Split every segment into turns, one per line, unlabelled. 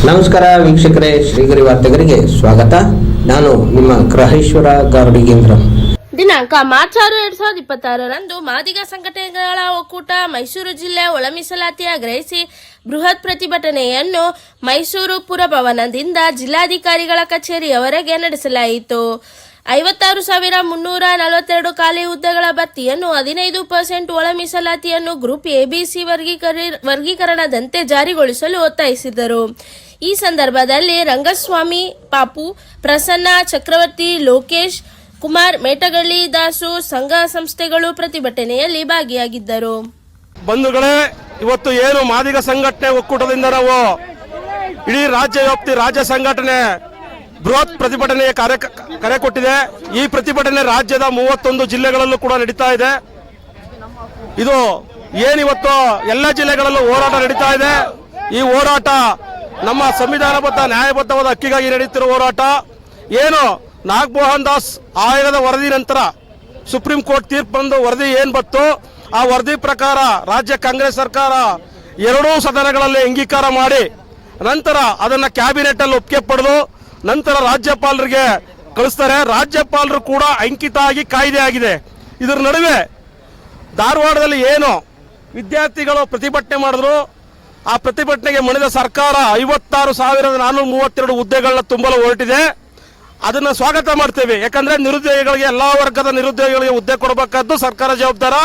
ನಮಸ್ಕಾರ ವೀಕ್ಷಕರೇ, ಶ್ರೀಗರಿ ವಾರ್ತೆಗರಿಗೆ ಸ್ವಾಗತ. ನಾನು ನಿಮ್ಮ ಗ್ರಹೇಶ್ವರ ಗಾರುಡಿಗೇಂದ್ರ.
ದಿನಾಂಕ ಮಾರ್ಚ್ 6, 2026ರಂದು ಮಾದಿಗ ಸಂಘಟನೆಗಳ ಒಕ್ಕೂಟ ಮೈಸೂರು ಜಿಲ್ಲೆ ಒಳ ಮೀಸಲಾತಿ ಆಗ್ರಹಿಸಿ ಬೃಹತ್ ಪ್ರತಿಭಟನೆಯನ್ನು ಮೈಸೂರು ಪುರಭವನದಿಂದ ಜಿಲ್ಲಾಧಿಕಾರಿಗಳ ಕಚೇರಿಯವರೆಗೆ ನಡೆಸಲಾಯಿತು. 56,342 ಖಾಲಿ ಹುದ್ದೆಗಳ ಭರ್ತಿಯನ್ನು 15% ಒಳ ಮೀಸಲಾತಿಯನ್ನು ಗ್ರೂಪ್ ಎಬಿಸಿ ವರ್ಗೀಕರಣದಂತೆ ಜಾರಿಗೊಳಿಸಲು ಒತ್ತಾಯಿಸಿದರು. ಈ ಸಂದರ್ಭದಲ್ಲಿ ರಂಗಸ್ವಾಮಿ, ಪಾಪು, ಪ್ರಸನ್ನ, ಚಕ್ರವರ್ತಿ, ಲೋಕೇಶ್ ಕುಮಾರ್, ಮೇಟಗಳ್ಳಿ ದಾಸು, ಸಂಘ ಸಂಸ್ಥೆಗಳು ಪ್ರತಿಭಟನೆಯಲ್ಲಿ ಭಾಗಿಯಾಗಿದ್ದರು.
ಬಂಧುಗಳೇ, ಇವತ್ತು ಏನು ಮಾದಿಗ ಸಂಘಟನೆ ಒಕ್ಕೂಟದಿಂದ ನಾವು ಇಡೀ ರಾಜ್ಯ ವ್ಯಾಪ್ತಿ ರಾಜ್ಯ ಸಂಘಟನೆ ಬೃಹತ್ ಪ್ರತಿಭಟನೆಗೆ ಕರೆ ಕೊಟ್ಟಿದೆ. ಈ ಪ್ರತಿಭಟನೆ ರಾಜ್ಯದ 31 ಜಿಲ್ಲೆಗಳಲ್ಲೂ ಕೂಡ ನಡೀತಾ ಇದೆ. ಇದು ಏನಿವತ್ತು ಎಲ್ಲ ಜಿಲ್ಲೆಗಳಲ್ಲೂ ಹೋರಾಟ ನಡೀತಾ ಇದೆ. ಈ ಹೋರಾಟ ನಮ್ಮ ಸಂವಿಧಾನಬದ್ಧ ನ್ಯಾಯಬದ್ಧವಾದ ಹಕ್ಕಿಗಾಗಿ ನಡೆಯುತ್ತಿರುವ ಹೋರಾಟ. ಏನು ನಾಗಮೋಹನ್ ದಾಸ್ ಆಯೋಗದ ವರದಿ ನಂತರ ಸುಪ್ರೀಂ ಕೋರ್ಟ್ ತೀರ್ಪು ಬಂದು ವರದಿ ಏನ್ ಬತ್ತು, ಆ ವರದಿ ಪ್ರಕಾರ ರಾಜ್ಯ ಕಾಂಗ್ರೆಸ್ ಸರ್ಕಾರ ಎರಡೂ ಸದನಗಳಲ್ಲಿ ಅಂಗೀಕಾರ ಮಾಡಿ ನಂತರ ಅದನ್ನ ಕ್ಯಾಬಿನೆಟ್ ಅಲ್ಲಿ ಒಪ್ಪಿಗೆ ಪಡೆದು ನಂತರ ರಾಜ್ಯಪಾಲರಿಗೆ ಕಳಿಸ್ತಾರೆ. ರಾಜ್ಯಪಾಲರು ಕೂಡ ಅಂಕಿತ ಆಗಿ ಕಾಯ್ದೆ ಆಗಿದೆ. ಇದರ ನಡುವೆ ಧಾರವಾಡದಲ್ಲಿ ಏನು ವಿದ್ಯಾರ್ಥಿಗಳು ಪ್ರತಿಭಟನೆ ಮಾಡಿದ್ರು, ಆ ಪ್ರತಿಭಟನೆಗೆ ಮಣಿದ ಸರ್ಕಾರ 56,432 ಹುದ್ದೆಗಳನ್ನ ತುಂಬಲು ಹೊರಟಿದೆ. ಅದನ್ನ ಸ್ವಾಗತ ಮಾಡ್ತೇವೆ. ಯಾಕಂದ್ರೆ ನಿರುದ್ಯೋಗಿಗಳಿಗೆ, ಎಲ್ಲಾ ವರ್ಗದ ನಿರುದ್ಯೋಗಿಗಳಿಗೆ ಹುದ್ದೆ ಕೊಡಬೇಕಾದ್ದು ಸರ್ಕಾರ ಜವಾಬ್ದಾರ.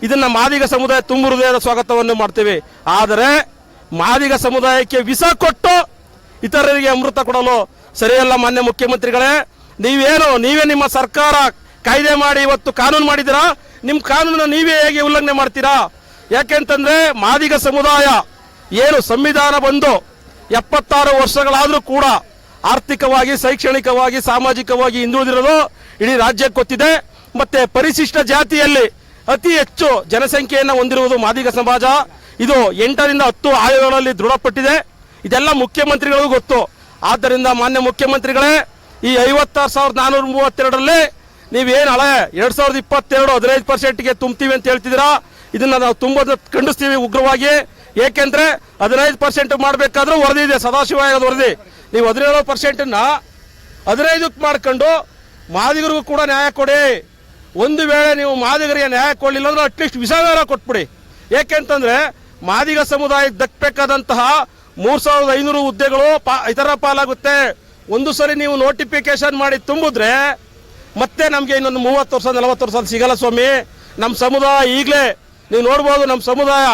ಇದನ್ನ ಮಾದಿಗ ಸಮುದಾಯ ತುಂಬ ಹೃದಯದ ಸ್ವಾಗತವನ್ನು ಮಾಡ್ತೇವೆ. ಆದರೆ ಮಾದಿಗ ಸಮುದಾಯಕ್ಕೆ ವಿಷ ಕೊಟ್ಟು ಇತರರಿಗೆ ಅಮೃತ ಕೊಡಲು ಸರಿಯಲ್ಲ. ಮಾನ್ಯ ಮುಖ್ಯಮಂತ್ರಿಗಳೇ, ನೀವೇ ನಿಮ್ಮ ಸರ್ಕಾರ ಕಾಯ್ದೆ ಮಾಡಿ ಇವತ್ತು ಕಾನೂನು ಮಾಡಿದಿರಾ. ನಿಮ್ಮ ಕಾನೂನನ್ನು ನೀವೇ ಹೇಗೆ ಉಲ್ಲಂಘನೆ ಮಾಡ್ತೀರಾ? ಯಾಕೆಂತಂದ್ರೆ ಮಾದಿಗ ಸಮುದಾಯ ಏನು ಸಂವಿಧಾನ ಬಂದು 76 ವರ್ಷಗಳಾದ್ರೂ ಕೂಡ ಆರ್ಥಿಕವಾಗಿ, ಶೈಕ್ಷಣಿಕವಾಗಿ, ಸಾಮಾಜಿಕವಾಗಿ ಹಿಂದುಳಿದಿರೋದು ಇಡೀ ರಾಜ್ಯಕ್ಕೆ ಗೊತ್ತಿದೆ. ಮತ್ತೆ ಪರಿಶಿಷ್ಟ ಜಾತಿಯಲ್ಲಿ ಅತಿ ಹೆಚ್ಚು ಜನಸಂಖ್ಯೆಯನ್ನು ಹೊಂದಿರುವುದು ಮಾದಿಗ ಸಮಾಜ. ಇದು 8 ರಿಂದ 10 ಆಯೋಗಗಳಲ್ಲಿ ದೃಢಪಟ್ಟಿದೆ. ಇದೆಲ್ಲ ಮುಖ್ಯಮಂತ್ರಿಗಳಿಗೂ ಗೊತ್ತು. ಆದ್ದರಿಂದ ಮಾನ್ಯ ಮುಖ್ಯಮಂತ್ರಿಗಳೇ, ಈ 56,432ರಲ್ಲಿ ನೀವೇನು ಹಳೆ 2022 15%ಗೆ ತುಂಬ್ತೀವಿ ಅಂತ ಹೇಳ್ತಿದ್ದೀರಾ. ಇದನ್ನ ನಾವು ತುಂಬೋದು ಖಂಡಿಸ್ತೀವಿ ಉಗ್ರವಾಗಿ. ಏಕೆಂದ್ರೆ 15% ಮಾಡಬೇಕಾದ್ರೂ ವರದಿ ಇದೆ, ಸದಾಶಿವ ಆಯೋಗದ ವರದಿ. ನೀವು 17%ನ್ನ 15ಕ್ಕೆ ಮಾಡ್ಕೊಂಡು ಮಾದಿಗರಿಗೂ ಕೂಡ ನ್ಯಾಯ ಕೊಡಿ. ಒಂದು ವೇಳೆ ನೀವು ಮಾದಿಗರಿಗೆ ನ್ಯಾಯ ಕೊಡಲಿಲ್ಲ ಅಂದ್ರೆ ಅಟ್ಲೀಸ್ಟ್ ವಿಷಾದಾರ ಕೊಟ್ಬಿಡಿ. ಏಕೆಂತಂದ್ರೆ ಮಾದಿಗ ಸಮುದಾಯಕ್ಕೆ ದಕ್ಕಬೇಕಾದಂತಹ 3,500 ಹುದ್ದೆಗಳು ಇತರ ಪಾಲಾಗುತ್ತೆ. ಒಂದು ಸರಿ ನೀವು ನೋಟಿಫಿಕೇಶನ್ ಮಾಡಿ ತುಂಬಿದ್ರೆ ಮತ್ತೆ ನಮಗೆ ಇನ್ನೊಂದು 30 ವರ್ಷ 40 ವರ್ಷ ಸಿಗಲ್ಲ ಸ್ವಾಮಿ. ನಮ್ಮ ಸಮುದಾಯ ಈಗಲೇ ನೀವು ನೋಡ್ಬೋದು, ನಮ್ಮ ಸಮುದಾಯ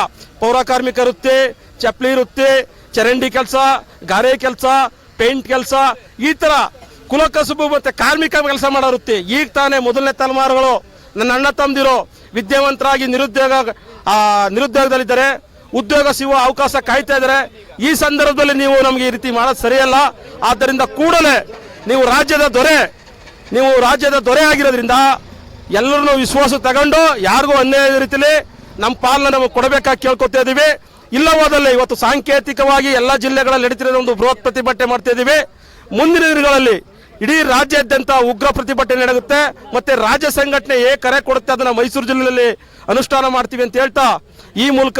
ಪೌರ ಕಾರ್ಮಿಕ ವೃತ್ತಿ, ಚಪ್ಪಲಿ ವೃತ್ತಿ, ಚರಂಡಿ ಕೆಲಸ, ಗಾರೆ ಕೆಲಸ, ಪೇಂಟ್ ಕೆಲಸ, ಈ ತರ ಕುಲಕಸುಬು ಮತ್ತೆ ಕಾರ್ಮಿಕ ಕೆಲಸ ಮಾಡೋ ವೃತ್ತಿ. ಈಗ ತಾನೇ ಮೊದಲನೇ ತಲೆಮಾರುಗಳು ನನ್ನ ಅಣ್ಣ ತಮ್ಮದಿರು ವಿದ್ಯಾವಂತರಾಗಿ ನಿರುದ್ಯೋಗದಲ್ಲಿದ್ದಾರೆ, ಉದ್ಯೋಗ ಸಿಗುವ ಅವಕಾಶ ಕಾಯ್ತಾ ಇದ್ದಾರೆ. ಈ ಸಂದರ್ಭದಲ್ಲಿ ನೀವು ನಮಗೆ ಈ ರೀತಿ ಮಾಡೋದು ಸರಿಯಲ್ಲ. ಆದ್ದರಿಂದ ಕೂಡಲೇ ನೀವು ರಾಜ್ಯದ ದೊರೆ ಆಗಿರೋದ್ರಿಂದ ಎಲ್ಲರನ್ನೂ ವಿಶ್ವಾಸ ತಗೊಂಡು ಯಾರಿಗೂ ಅನ್ಯಾಯದ ರೀತಿಯಲ್ಲಿ ನಮ್ಮ ಪಾಲನೆ ನಮಗೆ ಕೊಡಬೇಕಾಗಿ ಕೇಳ್ಕೊತಾ ಇದ್ದೀವಿ. ಇಲ್ಲವಾದಲ್ಲಿ ಇವತ್ತು ಸಾಂಕೇತಿಕವಾಗಿ ಎಲ್ಲ ಜಿಲ್ಲೆಗಳಲ್ಲಿ ನಡೀತಿರೋ ಒಂದು ಬೃಹತ್ ಪ್ರತಿಭಟನೆ ಮಾಡ್ತಾ ಇದ್ದೀವಿ. ಮುಂದಿನ ದಿನಗಳಲ್ಲಿ ಇಡೀ ರಾಜ್ಯಾದ್ಯಂತ ಉಗ್ರ ಪ್ರತಿಭಟನೆ ನಡೆಯುತ್ತೆ. ಮತ್ತೆ ರಾಜ್ಯ ಸಂಘಟನೆ ಕರೆ ಕೊಡುತ್ತೆ, ಅದನ್ನ ಮೈಸೂರು ಜಿಲ್ಲೆಯಲ್ಲಿ ಅನುಷ್ಠಾನ ಮಾಡ್ತೀವಿ ಅಂತ ಹೇಳ್ತಾ ಈ ಮೂಲಕ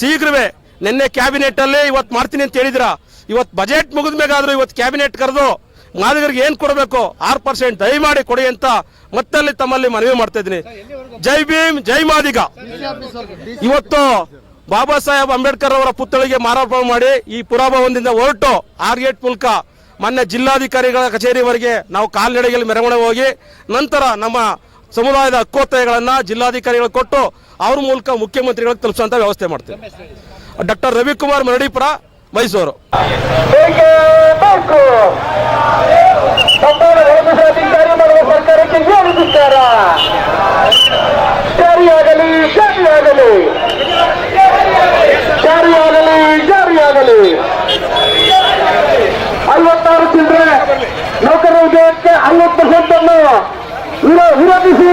ಶೀಘ್ರವೇ ನಿನ್ನೆ ಕ್ಯಾಬಿನೆಟ್ ಅಲ್ಲಿ ಇವತ್ತು ಮಾಡ್ತೀನಿ ಅಂತ ಹೇಳಿದ್ರ, ಇವತ್ತು ಬಜೆಟ್ ಮುಗಿದ ಮೇಗಾದ್ರೂ ಇವತ್ತು ಕ್ಯಾಬಿನೆಟ್ ಕರೆದು ಮಾದಿಗರಿಗೆ ಏನ್ ಕೊಡಬೇಕು 6% ದಯಮಾಡಿ ಕೊಡಿ ಅಂತ ಮತ್ತಲ್ಲಿ ತಮ್ಮಲ್ಲಿ ಮನವಿ ಮಾಡ್ತಾ ಇದ್ದೀನಿ. ಜೈ ಭೀಮ್, ಜೈ ಮಾದಿಗ. ಇವತ್ತು ಬಾಬಾ ಸಾಹೇಬ್ ಅಂಬೇಡ್ಕರ್ ಅವರ ಪುತ್ಥಳಿಗೆ ಮಾಲಾರ್ಪಣೆ ಮಾಡಿ ಈ ಪುರಭವನದಿಂದ ಹೊರಟು ಆರ್ಗೇಟ್ ಮೂಲಕ ಮೊನ್ನೆ ಜಿಲ್ಲಾಧಿಕಾರಿಗಳ ಕಚೇರಿವರೆಗೆ ನಾವು ಕಾಲ್ನಡಿಗೆಯಲ್ಲಿ ಮೆರವಣಿಗೆ ಹೋಗಿ ನಂತರ ನಮ್ಮ ಸಮುದಾಯದ ಹಕ್ಕೋತ್ತಾಯಗಳನ್ನ ಜಿಲ್ಲಾಧಿಕಾರಿಗಳು ಕೊಟ್ಟು ಅವ್ರ ಮೂಲಕ ಮುಖ್ಯಮಂತ್ರಿಗಳಿಗೆ ತಲುಪಿಸುವಂತ ವ್ಯವಸ್ಥೆ ಮಾಡ್ತೇವೆ. ಡಾಕ್ಟರ್ ರವಿಕುಮಾರ್ ಮರಡಿಪುರ, ಮೈಸೂರು.
ಸರ್ಕಾರಕ್ಕೆ ಏನು ವಿಚಾರ? ಜಾರಿಯಾಗಲಿ, ಜಾರಿಯಾಗಲಿ, ಜಾರಿಯಾಗಲಿ, ಜಾರಿಯಾಗಲಿ. 56 ಚಿಲ್ಲರೆ ನೌಕರರ ಉದ್ಯೋಗಕ್ಕೆ 50% ಅನ್ನು ವಿರೋಧಿಸಿ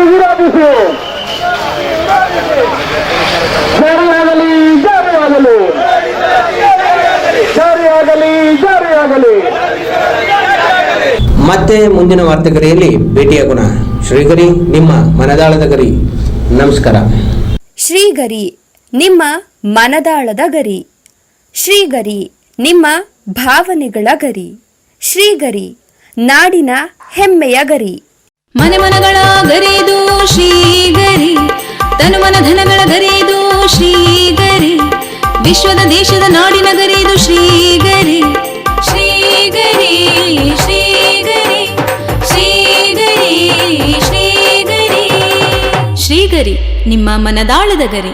ಜಾರಿಯಾಗಲಿ, ಜಾರಿಯಾಗಲಿ, ಜಾರಿಯಾಗಲಿ, ಜಾರಿಯಾಗಲಿ.
ಮತ್ತೆ ಮುಂದಿನ ವಾರ್ತೆಗರಿಯಲ್ಲಿ ಭೇಟಿಯಾಗೋಣ. ಶ್ರೀಗರಿ, ನಿಮ್ಮ ಮನದಾಳದ ಗರಿ. ನಮಸ್ಕಾರ.
ಶ್ರೀಗರಿ, ನಿಮ್ಮ ಮನದಾಳದ ಗರಿ. ಶ್ರೀಗರಿ, ನಿಮ್ಮ ಭಾವನೆಗಳ ಗರಿ. ಶ್ರೀಗರಿ ನಾಡಿನ ಹೆಮ್ಮೆಯ ಗರಿ.
ಮನೆ ಮನಗಳ ಗರಿದು ಶ್ರೀಗರಿ, ತನು ಮನ ಧನಗಳ ಗರಿದು ಶ್ರೀಗರಿ, ವಿಶ್ವದ ದೇಶದ ನಾಡಿನ ಗರಿದು ಶ್ರೀಗರಿ. ಶ್ರೀಗರಿ ಶ್ರೀಗರಿ ಶ್ರೀಗರಿ ಶ್ರೀಗರಿ ಶ್ರೀಗರಿ ನಿಮ್ಮ ಮನದಾಳದ ಗರಿ.